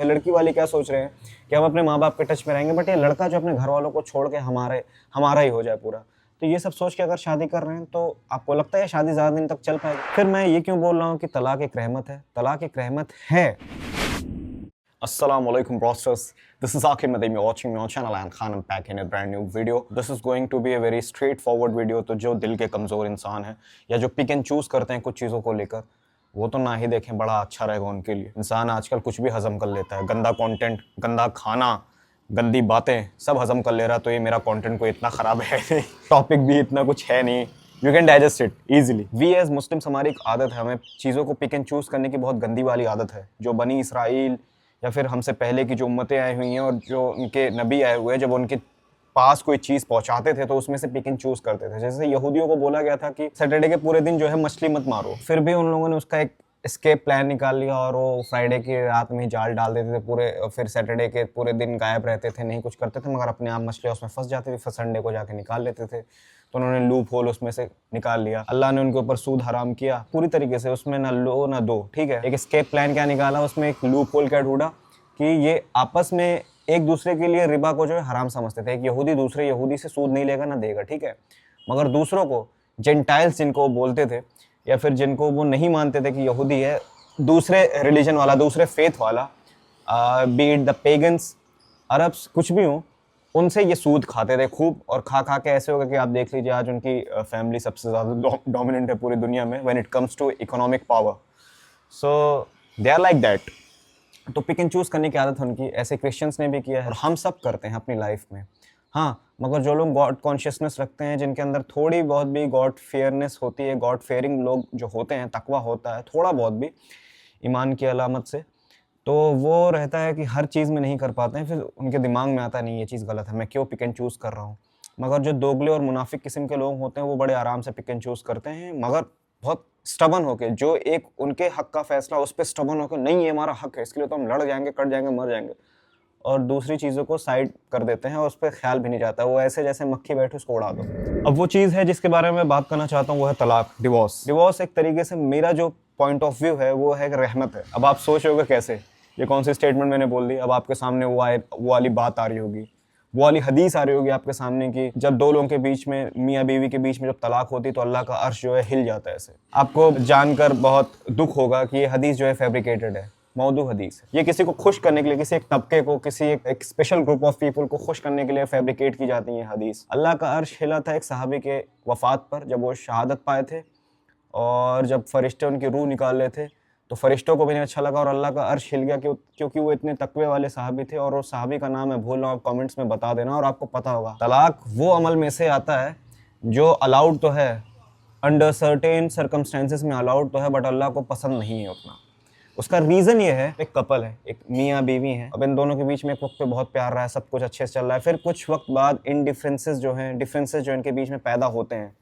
लड़की वाले क्या सोच रहे हैं कि हम अपने माँ बाप के टच में रहेंगे, बट ये लड़का जो अपने घर वालों को छोड़ के हमारा ही हो जाए पूरा। तो ये सब सोच के अगर शादी कर रहे हैं तो आपको लगता है शादी ज़्यादा दिन तक चल पाएगी? फिर मैं ये क्यों बोल रहा हूँ कि तलाक एक रहमत है? तलाक एक रहमत है। Assalamualaikum brosters. This is Akim Mademi, you're watching me on channel and Khan. I'm back in a brand new video. This is going to be a very straightforward video. तो जो दिल के कमज़ोर इंसान हैं या जो पिक एंड चूज़ करते हैं कुछ चीज़ों को लेकर, वो तो ना ही देखें, बड़ा अच्छा रहेगा उनके लिए। इंसान आजकल कुछ भी हजम कर लेता है, गंदा कंटेंट, गंदा खाना, गंदी बातें सब हजम कर ले रहा। तो ये मेरा कंटेंट कोई इतना ख़राब है नहीं, टॉपिक भी इतना कुछ है नहीं, you can digest it easily. We as Muslims हमारी एक आदत है, हमें चीज़ों को पिक एंड चूज़ करने की बहुत गंदी वाली आदत है। जो बनी इसराइल या फिर हमसे पहले की जो उम्मतें आई हुई हैं और जो उनके नबी आए हुए हैं, जब उनके पास कोई चीज़ पहुंचाते थे तो उसमें से पिक एंड चूज़ करते थे। जैसे यहूदियों को बोला गया था कि सैटरडे के पूरे दिन जो है मछली मत मारो, फिर भी उन लोगों ने उसका एक एस्केप प्लान निकाल लिया और वो फ्राइडे की रात में ही जाल डाल देते थे पूरे, फिर सैटरडे के पूरे दिन गायब रहते थे, नहीं कुछ करते थे, मगर अपने आप मछलियाँ उसमें फंस जाती थी, फिर संडे को जाके निकाल लेते थे। तो उन्होंने लूप होल उसमें से निकाल लिया। अल्लाह ने उनके ऊपर सूद हराम किया पूरी तरीके से, उसमें ना लो ना दो, ठीक है। एक एस्केप प्लान क्या निकाला, उसमें एक लूप होल क्या ढूंढा कि ये आपस में एक दूसरे के लिए रिबा को जो है हराम समझते थे। एक यहूदी दूसरे यहूदी से सूद नहीं लेगा ना देगा, ठीक है, मगर दूसरों को, जेंटाइल्स जिनको वो बोलते थे या फिर जिनको वो नहीं मानते थे कि यहूदी है, दूसरे रिलीजन वाला, दूसरे फेथ वाला, B it the pagans, Arabs, कुछ भी हो, उनसे ये सूद खाते थे खूब। और खा खा के ऐसे होगा कि आप देख लीजिए आज उनकी फैमिली सबसे ज़्यादा डोमिनेंट है पूरी दुनिया में when it comes to economic power. So they are like that. तो पिक एंड चूज़ करने की आदत है उनकी। ऐसे क्रिश्चियंस ने भी किया है और हम सब करते हैं अपनी लाइफ में। हाँ, मगर जो लोग गॉड कॉन्शियसनेस रखते हैं, जिनके अंदर थोड़ी बहुत भी गॉड फेयरनेस होती है, गॉड फेयरिंग लोग जो होते हैं, तकवा होता है थोड़ा बहुत भी ईमान की अलामत से, तो वो रहता है कि हर चीज़ में नहीं कर पाते हैं। फिर उनके दिमाग में आता नहीं ये चीज़ गलत है, मैं क्यों पिक एंड चूज़ कर रहा हूँ। मगर जो दोगले और मुनाफिक किस्म के लोग होते हैं वो बड़े आराम से पिक एंड चूज़ करते हैं, मगर बहुत स्टबन होके, जो एक उनके हक का फैसला उस पर स्टबन होकर, नहीं ये हमारा हक है, इसके लिए तो हम लड़ जाएंगे, कट जाएंगे, मर जाएंगे, और दूसरी चीज़ों को साइड कर देते हैं और उस पर ख्याल भी नहीं जाता। वो ऐसे जैसे मक्खी बैठे उसको उड़ा दो। अब वो चीज़ है जिसके बारे में मैं बात करना चाहता हूँ, वो है तलाक, डिवोर्स। डिवोर्स एक तरीके से मेरा जो पॉइंट ऑफ व्यू है वो है कि रहमत है। अब आप सोच रहे होगे कैसे, ये कौन सी स्टेटमेंट मैंने बोल दी। अब आपके सामने वो वाली बात आ रही होगी, वो वाली हदीस आ रही होगी आपके सामने की जब दो लोगों के बीच में, मियाँ बीवी के बीच में जब तलाक होती तो अल्लाह का अर्श जो है हिल जाता है। ऐसे आपको जानकर बहुत दुख होगा कि ये हदीस जो है फैब्रिकेटेड है, मौदू हदीस है। ये किसी को खुश करने के लिए, किसी एक तबके को, किसी एक स्पेशल ग्रुप ऑफ पीपल को खुश करने के लिए फैब्रिकेट की जाती है हदीस। अल्लाह का अर्श हिला था एक सहाबी के वफात पर, जब वो शहादत पाए थे और जब फरिश्ते उनकी रूह निकाल रहे थे तो फरिश्तों को भी नहीं अच्छा लगा और अल्लाह का अर्श हिल गया, क्योंकि वो इतने तकवे वाले सहाबी थे। और उस सहाबी का नाम मैं भूल रहा हूँ, आप कमेंट्स में बता देना। और आपको पता होगा तलाक वो अमल में से आता है जो अलाउड तो है, अंडर सर्टेन सर्कमस्टेंसेस में अलाउड तो है, बट अल्लाह को पसंद नहीं है उतना। उसका रीज़न ये है, एक कपल है, एक मियाँ बीवी है, अब इन दोनों के बीच में एक वक्त पे बहुत प्यार रहा है, सब कुछ अच्छे से चल रहा है, फिर कुछ वक्त बाद इन डिफरेंसेस जो इनके बीच में पैदा होते हैं,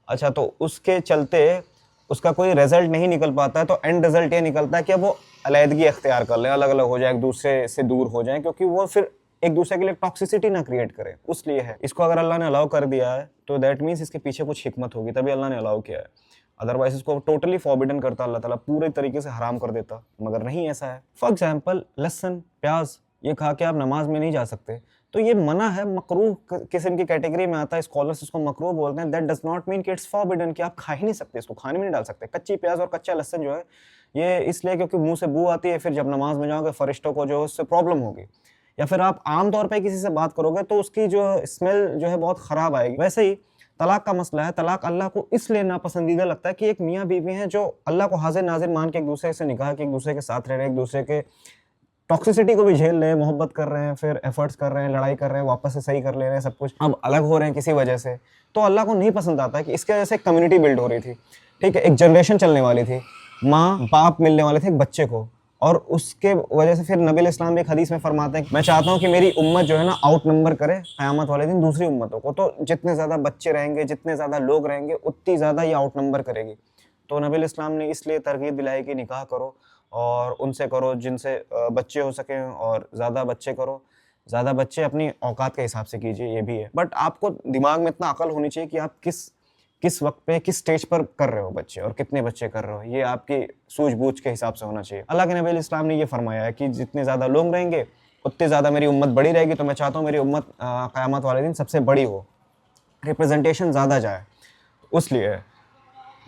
अच्छा, तो उसके चलते उसका कोई रिजल्ट नहीं निकल पाता है। तो एंड रिजल्ट ये निकलता है कि अब वो अलहदगी अख्तियार कर लें, अलग अलग हो जाए, एक दूसरे से दूर हो जाएं, क्योंकि वो फिर एक दूसरे के लिए टॉक्सिसिटी ना क्रिएट करें, उसलिए है। इसको अगर अल्लाह ने अलाउ कर दिया है तो दैट मीन्स इसके पीछे कुछ हिकमत होगी, तभी अल्लाह ने अलाउ किया है। अदरवाइज इसको टोटली फॉरबिडन करता अल्लाह ताला, पूरे तरीके से हराम कर देता, मगर नहीं ऐसा है। फॉर एग्जाम्पल लहसुन, प्याज, ये खा के आप नमाज में नहीं जा सकते, तो ये मना है, मकरूह किस्म की कैटेगरी में आता है। स्कॉलर्स इसको मकरूह बोलते हैं। दैट डज नॉट मीन कि इट्स फॉरबिडन, कि आप खा ही नहीं सकते, इसको खाने में नहीं डाल सकते। कच्ची प्याज और कच्चा लहसुन जो है ये इसलिए क्योंकि मुंह से बू आती है, फिर जब नमाज में जाओगे फरिश्तों को जो है उससे प्रॉब्लम होगी, या फिर आप आम तौर पे किसी से बात करोगे तो उसकी जो स्मेल जो है बहुत ख़राब आएगी। वैसे ही तलाक का मसला है। तलाक अल्लाह को इसलिए नापसंदीदा लगता है कि एक मियाँ बीवी हैं जो अल्लाह को हाजिर नाजिर मान के एक दूसरे से निकाह के, एक दूसरे के साथ रह रहे हैं, एक दूसरे के टॉक्सिसिटी को भी झेल रहे हैं, मोहब्बत कर रहे हैं, फिर एफर्ट्स कर रहे हैं, लड़ाई कर रहे हैं, वापस से सही कर ले रहे हैं सब कुछ, अब अलग हो रहे हैं किसी वजह से। तो अल्लाह को नहीं पसंद आता कि इसके वजह से एक कम्युनिटी बिल्ड हो रही थी, ठीक है, एक जनरेशन चलने वाली थी, माँ बाप मिलने वाले थे एक बच्चे को, और उसके वजह से फिर नबी इस्लाम भी एक हदीस में फरमाते हैं कि मैं चाहता हूँ कि मेरी उम्मत जो है ना आउट नंबर करे क़यामत वाले दिन दूसरी उम्मतों को। तो जितने ज़्यादा बच्चे रहेंगे, जितने ज़्यादा लोग रहेंगे, उतनी ज़्यादा ये आउट नंबर करेगी। तो नबी इस्लाम ने इसलिए तरगीब दिलाई कि निकाह करो और उनसे करो जिनसे बच्चे हो सकें, और ज़्यादा बच्चे करो, ज़्यादा बच्चे अपनी औकात के हिसाब से कीजिए, ये भी है। बट आपको दिमाग में इतना अकल होनी चाहिए कि आप किस किस वक्त पे किस स्टेज पर कर रहे हो बच्चे और कितने बच्चे कर रहे हो, ये आपकी सूझबूझ के हिसाब से होना चाहिए। अल्लाह के नबी इस्लाम ने ये फरमाया है कि जितने ज़्यादा लोग रहेंगे उतनी ज़्यादा मेरी उम्मत बड़ी रहेगी। तो मैं चाहता हूँ मेरी उम्मत क़यामत वाले दिन सबसे बड़ी हो, रिप्रेजेंटेशन ज़्यादा जाए, उसलिए।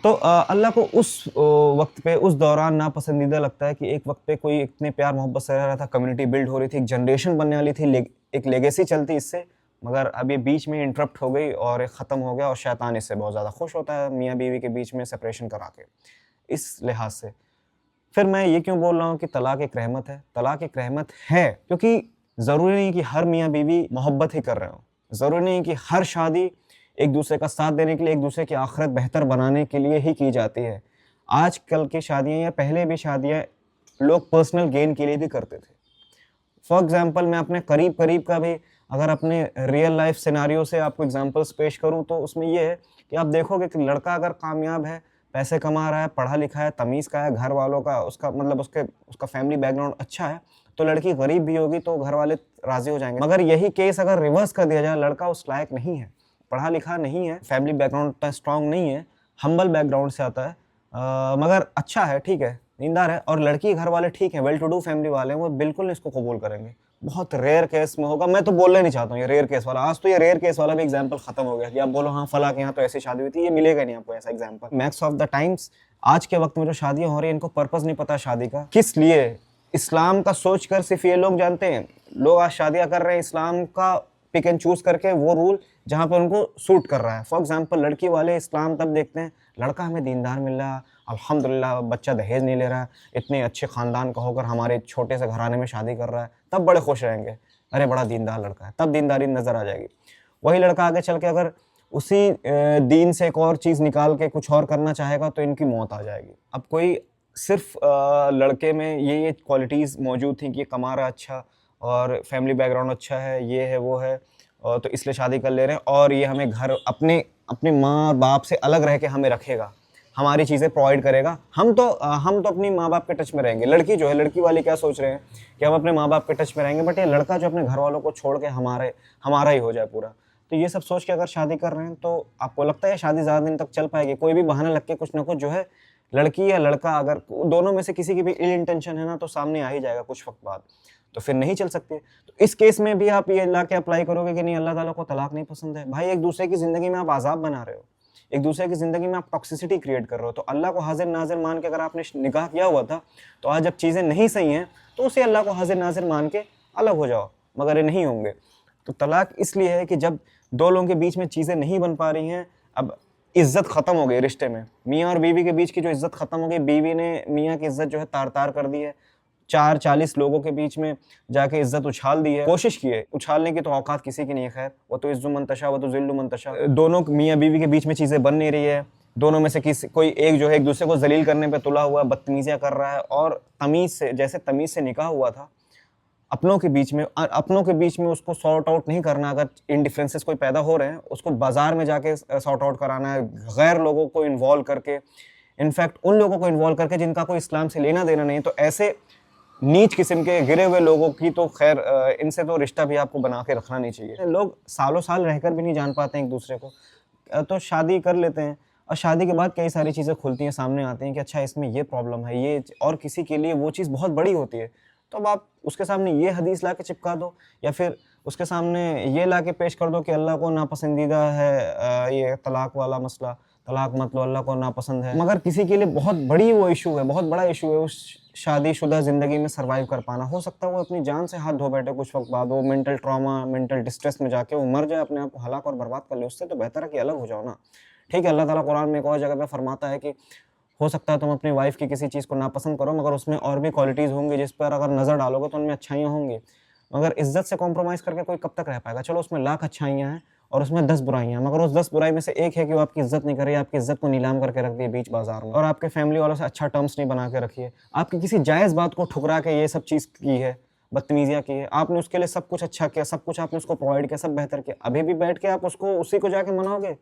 तो अल्लाह को उस वक्त पे उस दौरान नापसंदीदा लगता है कि एक वक्त पे कोई इतने प्यार मोहब्बत से रह रहा था, कम्युनिटी बिल्ड हो रही थी, एक जनरेशन बनने वाली थी, एक लेगेसी चलती इससे, मगर अब ये बीच में इंटरप्ट हो गई और ख़त्म हो गया। और शैतान इससे बहुत ज़्यादा खुश होता है मियाँ बीवी के बीच में सेपरेशन करा के। इस लिहाज से फिर मैं ये क्यों बोल रहा हूँ कि तलाक एक रहमत है? तलाक एक रहमत है क्योंकि ज़रूरी नहीं कि हर मियाँ बीवी मोहब्बत ही कर रहे हो, ज़रूरी नहीं कि हर शादी एक दूसरे का साथ देने के लिए, एक दूसरे की आखिरत बेहतर बनाने के लिए ही की जाती है। आजकल की शादियाँ या पहले भी शादियाँ लोग पर्सनल गेन के लिए भी करते थे। फॉर एग्जांपल मैं अपने करीब का भी अगर अपने रियल लाइफ सिनारियो से आपको एग्जांपल्स पेश करूं तो उसमें ये है कि आप देखोगे कि लड़का अगर कामयाब है, पैसे कमा रहा है, पढ़ा लिखा है, तमीज़ का है, घर वालों का उसका मतलब उसका फैमिली बैकग्राउंड अच्छा है, तो लड़की गरीब भी होगी तो घर वाले राज़ी हो जाएंगे। मगर यही केस अगर रिवर्स कर दिया जाए, लड़का उस लायक नहीं है, पढ़ा लिखा नहीं है, फैमिली बैकग्राउंड उतना स्ट्रांग नहीं है, हम्बल बैकग्राउंड से आता है, मगर अच्छा है, ठीक है, दीनदार है, और लड़की घर वाले ठीक है, वेल टू डू फैमिली वाले हैं, वो बिल्कुल इसको कबूल करेंगे। बहुत रेयर केस में होगा, मैं तो बोलना नहीं चाहता हूँ ये रेयर केस वाला। आज तो ये रेयर केस वाला भी एग्जांपल खत्म हो गया कि आप बोलो हाँ फला के यहाँ तो ऐसी शादी हुई थी, ये मिलेगा नहीं आपको ऐसा example. Max of the times आज के वक्त में जो शादियां हो रही है, इनको पर्पस नहीं पता शादी का किस लिए। इस्लाम का सोचकर सिर्फ ये लोग जानते हैं, लोग आज शादियां कर रहे हैं इस्लाम का पिक एंड चूज करके, वो रूल जहाँ पर उनको सूट कर रहा है। फॉर एग्जाम्पल लड़की वाले इस्लाम तब देखते हैं, लड़का हमें दीनदार मिल रहा है, अल्हम्दुलिल्लाह बच्चा दहेज नहीं ले रहा है, इतने अच्छे ख़ानदान का होकर हमारे छोटे से घराने में शादी कर रहा है, तब बड़े खुश रहेंगे, अरे बड़ा दीनदार लड़का है, तब दीनदारी नज़र आ जाएगी। वही लड़का आगे चल के अगर उसी दीन से एक और चीज़ निकाल के कुछ और करना चाहेगा तो इनकी मौत आ जाएगी। अब कोई सिर्फ लड़के में ये क्वालिटीज़ मौजूद थी कि ये कमा रहा अच्छा और फैमिली बैकग्राउंड अच्छा है, ये है वो है, और तो इसलिए शादी कर ले रहे हैं, और ये हमें घर अपने माँ और बाप से अलग रह के हमें रखेगा, हमारी चीज़ें प्रोवाइड करेगा, हम तो अपनी माँ बाप के टच में रहेंगे। लड़की जो है, लड़की वाले क्या सोच रहे हैं कि हम अपने माँ बाप के टच में रहेंगे, बट ये लड़का जो अपने घर वालों को छोड़ के हमारा ही हो जाए पूरा। तो ये सब सोच के अगर शादी कर रहे हैं तो आपको लगता है शादी ज़्यादा दिन तक चल पाएगी? कोई भी बहाना लग के कुछ ना कुछ जो है, लड़की या लड़का अगर दोनों में से किसी की भी इल इंटेंशन है ना, तो सामने आ ही जाएगा कुछ वक्त बाद, तो फिर नहीं चल सकते। तो इस केस में भी आप ये ला के अप्लाई करोगे कि नहीं अल्लाह ताला को तलाक नहीं पसंद है। भाई एक दूसरे की ज़िंदगी में आप आज़ाब बना रहे हो, एक दूसरे की ज़िंदगी में आप टॉक्सिसिटी क्रिएट कर रहे हो। तो अल्लाह को हाजिर नाजिर मान के अगर आपने निकाह किया हुआ था, तो आज जब चीज़ें नहीं सही हैं तो उसे अल्लाह को हाजिर नाजिर मान के अलग हो जाओ, मगर ये नहीं होंगे। तो तलाक इसलिए है कि जब दो लोगों के बीच में चीज़ें नहीं बन पा रही हैं, अब इज़्ज़त ख़त्म हो गई रिश्ते में, मियाँ और बीवी के बीच की जो इज़्ज़त ख़त्म हो गई, बीवी ने मियाँ की इज़्ज़त जो है तार-तार कर दी है, 40 लोगों के बीच में जाके इज़्ज़त उछाल दी है, कोशिश की है, उछालने की तो औकात किसी की नहीं है खैर, वो तो इज़्ज़ु मन तशा व तो ज़िल्लु मन तशा। दोनों मियाँ बीवी के बीच में चीज़ें बन नहीं रही है, दोनों में से कोई एक जो है एक दूसरे को ज़लील करने पे तुला हुआ, बदतमीज़ियाँ कर रहा है, और तमीज़ से निकाह हुआ था, अपनों के बीच में उसको सॉर्ट आउट नहीं करना। अगर इन डिफरेंसेस कोई पैदा हो रहे हैं, उसको बाजार में जाके सॉर्ट आउट कराना है, गैर लोगों को इन्वॉल्व करके, इनफैक्ट उन लोगों को इन्वॉल्व करके जिनका कोई इस्लाम से लेना देना नहीं। तो ऐसे नीच किस्म के गिरे हुए लोगों की तो खैर इनसे तो रिश्ता भी आपको बना के रखना नहीं चाहिए। लोग सालों साल रहकर भी नहीं जान पाते हैं एक दूसरे को, तो शादी कर लेते हैं, और शादी के बाद कई सारी चीज़ें खुलती हैं, सामने आती हैं कि अच्छा इसमें ये प्रॉब्लम है, ये, और किसी के लिए वो चीज़ बहुत बड़ी होती है। तो अब आप उसके सामने ये हदीस ला के चिपका दो, या फिर उसके सामने ये ला के पेश कर दो कि अल्लाह को नापसंदीदा है ये तलाक वाला मसला, तलाक मत लो, अल्लाह को नापसंद है। मगर किसी के लिए बहुत बड़ी वो इशू है, बहुत बड़ा इशू है उस शादीशुदा ज़िंदगी में सर्वाइव कर पाना। हो सकता है वो अपनी जान से हाथ धो बैठे कुछ वक्त बाद, वो मेंटल ट्रॉमा, मेंटल डिस्ट्रेस में जाके वो मर जाए, अपने आप को हलाक और बर्बाद कर ले। उससे तो बेहतर है कि अलग हो जाओ ना। ठीक है, अल्लाह ताला कुरान में एक और जगह पे फरमाता है कि हो सकता है तुम अपनी वाइफ की किसी चीज़ को नापसंद करो, मगर उसमें और भी क्वालिटीज़ होंगी जिस पर अगर नज़र डालोगे तो उनमें अच्छाइयाँ होंगी। मगर इज़्ज़त से कॉम्प्रोमाइज़ करके कोई कब तक रह पाएगा? चलो उसमें लाख अच्छाइयाँ हैं और उसमें 10 बुराइयाँ हैं, मगर उस 10 बुराई में से एक है कि वो आपकी इज़्ज़त नहीं कर रही है, आपकी इज़्ज़त को नीलाम करके रख दी है बीच बाज़ार में, और आपके फैमिली वालों से अच्छा टर्म्स नहीं बना के रखी है, आपकी किसी जायज़ बात को ठुकरा के ये सब चीज़ की है, बदतमीज़ियाँ की है। आपने उसके लिए सब कुछ अच्छा किया, सब कुछ आपने उसको प्रोवाइड किया, सब बेहतर किया, अभी भी बैठ के आप उसी को जाके मनाओगे?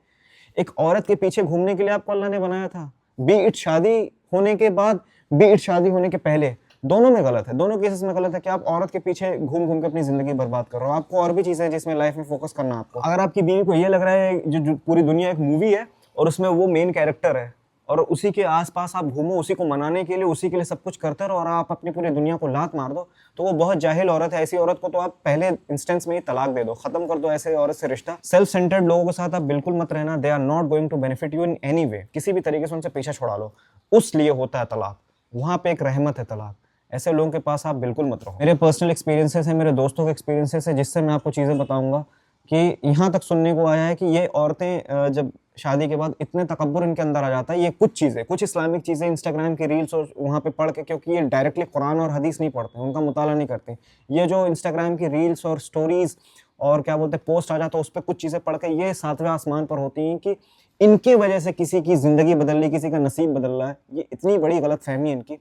एक औरत के पीछे घूमने के लिए आपको अल्लाह ने बनाया था, बी इट शादी होने के बाद, बी इट शादी होने के पहले, दोनों में गलत है, दोनों केसेस में गलत है कि आप औरत के पीछे घूम घूम के अपनी ज़िंदगी बर्बाद कर रहे हो। आपको और भी चीज़ें हैं जिसमें लाइफ में फोकस करना आपको। अगर आपकी बीवी को ये लग रहा है जो पूरी दुनिया एक मूवी है और उसमें वो मेन कैरेक्टर है और उसी के आसपास आप घूमो, उसी को मनाने के लिए, उसी के लिए सब कुछ करते रहो और आप अपनी पूरी दुनिया को लात मार दो, तो वो बहुत जाहिल औरत है। ऐसी औरत को तो आप पहले इंस्टेंस में ही तलाक दे दो, खत्म कर दो ऐसे औरत से रिश्ता। सेल्फ सेंटर्ड लोगों के साथ आप बिल्कुल मत रहना, they are not going to benefit you in any way. किसी भी तरीके से उनसे पीछा छुड़ा लो, उस लिए होता है तलाक, वहां पे एक रहमत है तलाक। ऐसे लोगों के पास आप बिल्कुल मत रहो। मेरे पर्सनल एक्सपीरियंसेस है, मेरे दोस्तों के एक्सपीरियंसेस है, जिससे मैं आपको चीज़ें बताऊंगा कि यहाँ तक सुनने को आया है कि ये औरतें जब शादी के बाद इतने तकब्बुर इनके अंदर आ जाता है, ये कुछ चीज़ें, कुछ इस्लामिक चीज़ें इंस्टाग्राम की रील्स और वहाँ पे पढ़ के, क्योंकि ये डायरेक्टली कुरान और हदीस नहीं पढ़ते, उनका मुताला नहीं करते, ये जो इंस्टाग्राम की रील्स और स्टोरीज और क्या बोलते हैं पोस्ट आ जाता है, उस पर कुछ चीज़ें पढ़ के ये सातवें आसमान पर होती हैं कि इनके वजह से किसी की ज़िंदगी बदल रही, किसी का नसीब बदल रहा है। ये इतनी बड़ी गलत फहमी है इनकी।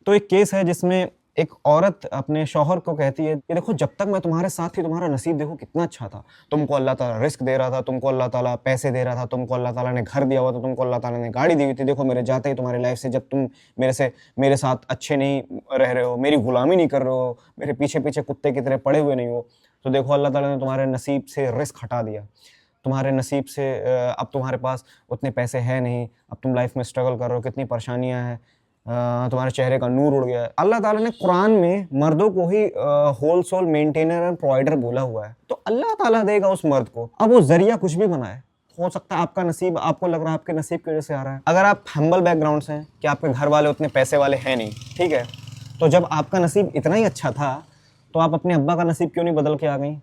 तो एक केस है जिसमें एक औरत अपने शौहर को कहती है कि देखो, जब तक मैं तुम्हारे साथ थी तुम्हारा नसीब देखो कितना अच्छा था, तुमको अल्लाह ताला रिस्क दे रहा था, तुमको अल्लाह ताला पैसे दे रहा था, तुमको अल्लाह ताला ने घर दिया हुआ था, तुमको अल्लाह ताला ने गाड़ी दी हुई थी। देखो मेरे जाते ही तुम्हारी लाइफ से, जब तुम मेरे साथ अच्छे नहीं रह रहे हो, मेरी गुलामी नहीं कर रहे हो, मेरे पीछे पीछे कुत्ते की तरह पड़े हुए नहीं हो, तो देखो अल्लाह ताला ने तुम्हारे नसीब से रिस्क हटा दिया, तुम्हारे नसीब से अब तुम्हारे पास उतने पैसे हैं नहीं, अब तुम लाइफ में स्ट्रगल कर रहे हो, कितनी परेशानियां हैं, तुम्हारे चेहरे का नूर उड़ गया है। अल्लाह ताला ने कुरान में मर्दों को ही whole sole maintainer and provider बोला हुआ है, तो अल्लाह ताला देगा उस मर्द को। अब वो जरिया कुछ भी बनाए, हो सकता है आपका नसीब, आपको लग रहा है आपके नसीब की वजह से आ रहा है। अगर आप हम्बल बैकग्राउंड से हैं कि आपके घर वाले उतने पैसे वाले हैं नहीं, ठीक है, तो जब आपका नसीब इतना ही अच्छा था तो आप अपने अब्बा का नसीब क्यों नहीं बदल के आ गई,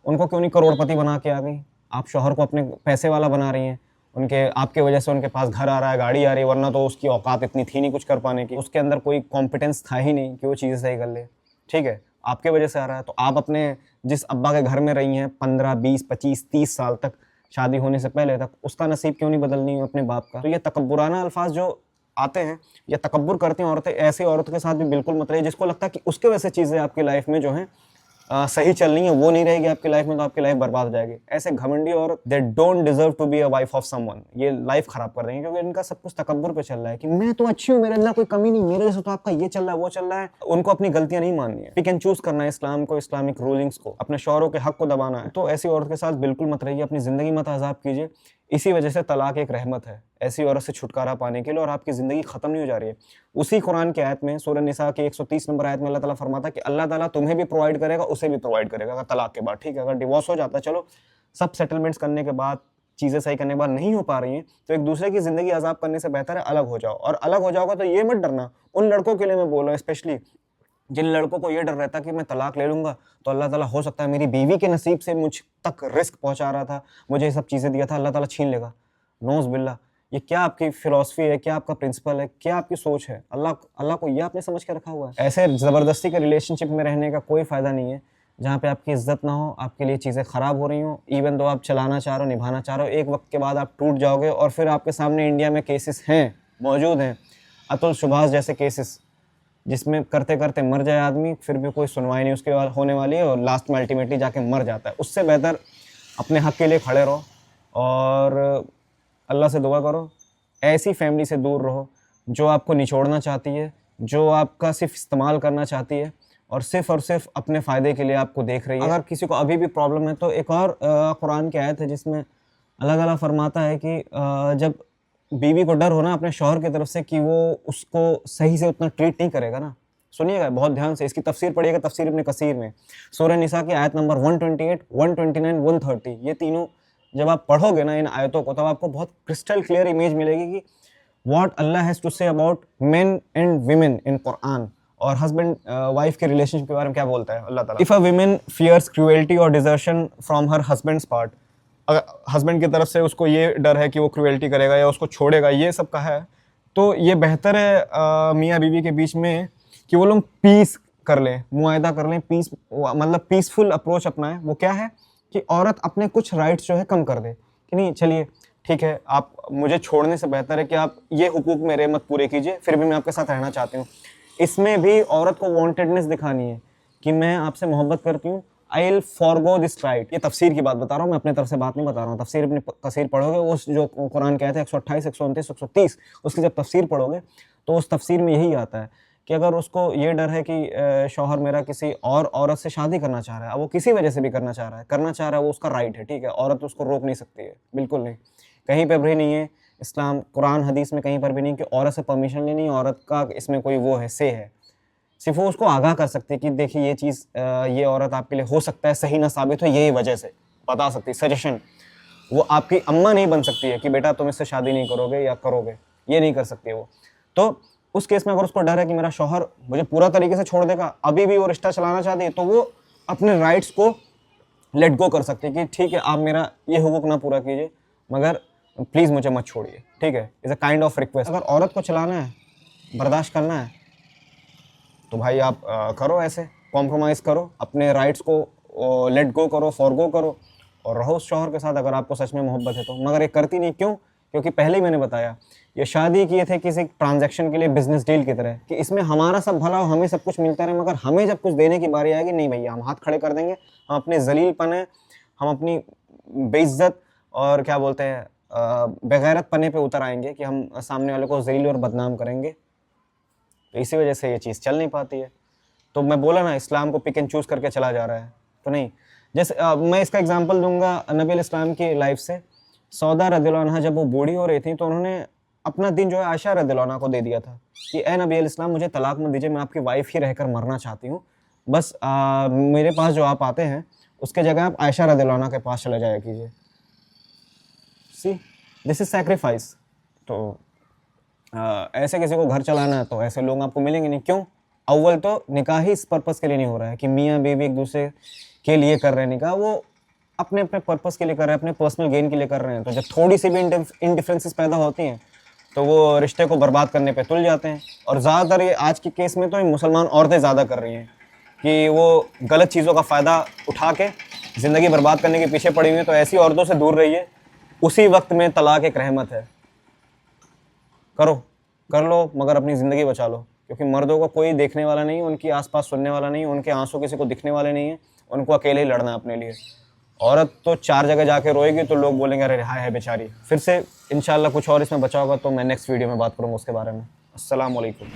उनको क्यों नहीं करोड़पति बना के आ गई। आप शौहर को अपने पैसे वाला बना रही हैं, उनके आपके वजह से उनके पास घर आ रहा है, गाड़ी आ रही है, वरना तो उसकी औकात इतनी थी नहीं कुछ कर पाने की, उसके अंदर कोई कॉम्पिटेंस था ही नहीं कि वो चीज़ें सही कर ले, ठीक है, आपके वजह से आ रहा है। तो आप अपने जिस अब्बा के घर में रही हैं 15, 20, 25, 30 साल तक, शादी होने से पहले तक, उसका नसीब क्यों नहीं बदलनी है अपने बाप का। तो ये तकब्बुराना अल्फाज जो आते हैं या तकब्बुर करती हैं औरतें, ऐसी औरतों के साथ भी बिल्कुल मत रहिए जिसको लगता है कि उसके वजह से चीज़ें आपकी लाइफ में जो हैं सही चल रही है, वो नहीं रहेगी आपकी लाइफ में, तो आपकी लाइफ बर्बाद हो जाएगी। ऐसे घमंडी और they don't deserve to be a wife of someone, ये लाइफ खराब कर देंगे, क्योंकि इनका सब कुछ तकब्बुर पे चल रहा है कि मैं तो अच्छी हूँ, मेरे अंदर कोई कमी नहीं, मेरे से तो आपका ये चल रहा है वो चल रहा है। उनको अपनी गलतियां नहीं माननी है, पिक एंड चूज करना है इस्लाम को, इस्लामिक रूलिंग्स को, अपने शौहरों के हक को दबाना है। तो ऐसी औरत के साथ बिल्कुल मत रहिए, अपनी जिंदगी मत अजाब कीजिए। इसी वजह से तलाक एक रहमत है ऐसी औरत से छुटकारा पाने के लिए, और आपकी ज़िंदगी ख़त्म नहीं हो जा रही है। उसी कुरान की आयत में, सूरह निसा की 130 नंबर आयत में अल्लाह ताला फरमाता है कि अल्लाह ताला तुम्हें भी प्रोवाइड करेगा, उसे भी प्रोवाइड करेगा अगर तलाक के बाद, ठीक है। अगर डिवोर्स हो जाता है, चलो सब सेटलमेंट्स करने के बाद, चीज़ें सही करने के बाद नहीं हो पा रही हैं, तो एक दूसरे की ज़िंदगी आज़ाब करने से बेहतर है अलग हो जाओ। और अलग हो जाओगा तो ये मत डरना, उन लड़कों के लिए मैं बोल रहा हूँ स्पेशली, जिन लड़कों को ये डर रहता कि मैं तलाक ले लूंगा तो अल्लाह ताला हो सकता है मेरी बीवी के नसीब से मुझ तक रिस्क पहुंचा रहा था, मुझे ये सब चीज़ें दिया था, अल्लाह ताला छीन लेगा, नौज बिल्ला। ये क्या आपकी फिलॉसफी है, क्या आपका प्रिंसिपल है, क्या आपकी सोच है? अल्लाह को ये आपने समझ के रखा हुआ है। ऐसे ज़बरदस्ती के रिलेशनशिप में रहने का कोई फ़ायदा नहीं है जहाँ पे आपकी इज्जत ना हो, आपके लिए चीज़ें ख़राब हो रही हों, इवन दो आप चलाना चाह रहे हो, निभाना चाह रहे हो, एक वक्त के बाद आप टूट जाओगे। और फिर आपके सामने इंडिया में केसेस हैं, मौजूद हैं, अतुल सुभाष जैसे केसेस, जिसमें करते करते मर जाए आदमी, फिर भी कोई सुनवाई नहीं उसके बाद होने वाली है और लास्ट में अल्टीमेटली जाके मर जाता है। उससे बेहतर अपने हक के लिए खड़े रहो और अल्लाह से दुआ करो, ऐसी फैमिली से दूर रहो जो आपको निचोड़ना चाहती है, जो आपका सिर्फ इस्तेमाल करना चाहती है और सिर्फ अपने फ़ायदे के लिए आपको देख रही है। अगर किसी को अभी भी प्रॉब्लम है तो एक और कुरान की आयत है जिसमें अल्लाह ताला फरमाता है कि जब बीवी को डर हो ना अपने शौहर की तरफ से कि वो उसको सही से उतना ट्रीट नहीं करेगा ना, सुनिएगा बहुत ध्यान से, इसकी तफसीर पढ़िएगा तफसीर इब्न कसीर में, सूरह निसा की आयत नंबर 128, 129, 130, ये तीनों जब आप पढ़ोगे ना इन आयतों को, तब आपको बहुत क्रिस्टल क्लियर इमेज मिलेगी कि what Allah has to say about men and women in Quran, और हस्बैंड वाइफ के रिलेशनशिप के बारे में क्या बोलता है Allah Taala. If a women fears cruelty और desertion from her husband's part, अगर हस्बैंड की तरफ से उसको ये डर है कि वो क्रूएल्टी करेगा या उसको छोड़ेगा, ये सब का है, तो ये बेहतर है मियाँ बीवी के बीच में कि वो लोग पीस कर लें, मुआयदा कर लें, पीस मतलब पीसफुल अप्रोच अपनाएं। वो क्या है कि औरत अपने कुछ राइट्स जो है कम कर दे कि नहीं चलिए ठीक है, आप मुझे छोड़ने से बेहतर है कि आप ये हुकूक मेरे मत पूरे कीजिए, फिर भी मैं आपके साथ रहना चाहती हूँ। इसमें भी औरत को वांटेडनेस दिखानी है कि मैं आपसे मोहब्बत करती हूँ, I will forgo this right. ये तफसीर की बात बता रहा हूँ, मैं अपने तरफ से बात नहीं बता रहा हूँ। तफसीर अपनी कसीर पढ़ोगे, उस जो कुरान कहते हैं 128, 129, 130, उसकी जब तफसीर पढ़ोगे तो उस तफसीर में यही आता है कि अगर उसको ये डर है कि शौहर मेरा किसी और औरत से शादी करना चाह रहा है, अब वो किसी वजह से भी करना चाह रहा है, वो उसका राइट है, ठीक है, औरत उसको रोक नहीं सकती है, बिल्कुल नहीं। कहीं पर भी नहीं है, इस्लाम कुरान हदीस में कहीं पर भी नहीं कि औरत से परमिशन लेनी, औरत का इसमें कोई वो है से है। सिर्फ वो उसको आगाह कर सकती है कि देखिए ये चीज़ ये औरत आपके लिए हो सकता है सही ना साबित हो, यही वजह से बता सकती है, सजेशन। वो आपकी अम्मा नहीं बन सकती है कि बेटा तुम इससे शादी नहीं करोगे या करोगे, ये नहीं कर सकती है वो। तो उस केस में अगर उसको डर है कि मेरा शौहर मुझे पूरा तरीके से छोड़ देगा, अभी भी वो रिश्ता चलाना चाहती है, तो वो अपने राइट्स को लेट गो कर सकती है कि ठीक है आप मेरा ये हुकूक ना पूरा कीजिए, मगर प्लीज़ मुझे मत छोड़िए, ठीक है। Is a kind of request. अगर औरत को चलाना है, बर्दाश्त करना है, तो भाई आप करो, ऐसे कॉम्प्रोमाइज़ करो, अपने राइट्स को लेट गो करो, फॉरगो करो और रहो उस शौहर के साथ अगर आपको सच में मोहब्बत है तो। मगर ये करती नहीं, क्यों? क्योंकि पहले ही मैंने बताया ये शादी किए थे किसी ट्रांजैक्शन के लिए, बिजनेस डील की तरह, कि इसमें हमारा सब भला हो, हमें सब कुछ मिलता रहे, मगर हमें जब कुछ देने की बारी आएगी, नहीं भैया, हम हाथ खड़े कर देंगे, हम अपने जलीलपन है, हम अपनी बेइज्जत और क्या बोलते हैं बेगैरत पने पे उतर आएंगे कि हम सामने वाले को जलील और बदनाम करेंगे। तो इसी वजह से ये चीज़ चल नहीं पाती है। तो मैं बोला ना, इस्लाम को पिक एंड चूज़ करके चला जा रहा है, तो नहीं। जैसे मैं इसका एग्जांपल दूंगा नबी अलैहिस्सलाम की लाइफ से। सौदा रज़ियल्लाहु अन्हा जब वो बूढ़ी हो रही थी तो उन्होंने अपना दिन जो है आयशा रज़ियल्लाहु अन्हा को दे दिया था कि ए नबी अलैहिस्सलाम, मुझे तलाक मत दीजिए, मैं आपकी वाइफ ही रहकर मरना चाहती हूँ, बस मेरे पास जो आप आते हैं उसके जगह आप आयशा रज़ियल्लाहु अन्हा के पास चले जाया कीजिए। सी, दिस इज सैक्रिफाइस। तो ऐसे किसी को घर चलाना है तो ऐसे लोग आपको मिलेंगे नहीं। क्यों? अव्वल तो निकाह ही इस पर्पस के लिए नहीं हो रहा है कि मियाँ बीवी एक दूसरे के लिए कर रहे हैं निकाह, वो अपने अपने पर्पस के लिए कर रहे हैं, अपने पर्सनल गेन के लिए कर रहे हैं। तो जब थोड़ी सी भी इंडिफरेंसेस पैदा होती हैं तो वो रिश्ते को बर्बाद करने पे तुल जाते हैं। और ज़्यादातर ये आज के केस में तो ये मुसलमान औरतें ज़्यादा कर रही हैं कि वो गलत चीज़ों का फ़ायदा उठा के ज़िंदगी बर्बाद करने के पीछे पड़ी हुई हैं। तो ऐसी औरतों से दूर रहिए, उसी वक्त में तलाक एक रहमत है। करो, कर लो, मगर अपनी ज़िंदगी बचा लो, क्योंकि मर्दों को कोई देखने वाला नहीं, उनकी आसपास सुनने वाला नहीं, उनके आंसू किसी को दिखने वाले नहीं है, उनको अकेले ही लड़ना है अपने लिए। औरत तो 4 जगह जाके रोएगी तो लोग बोलेंगे अरे हाय है बेचारी। फिर से इंशाल्लाह कुछ और इसमें बचा होगा तो मैं नेक्स्ट वीडियो में बात करूँगा उसके बारे में। अस्सलाम वालेकुम।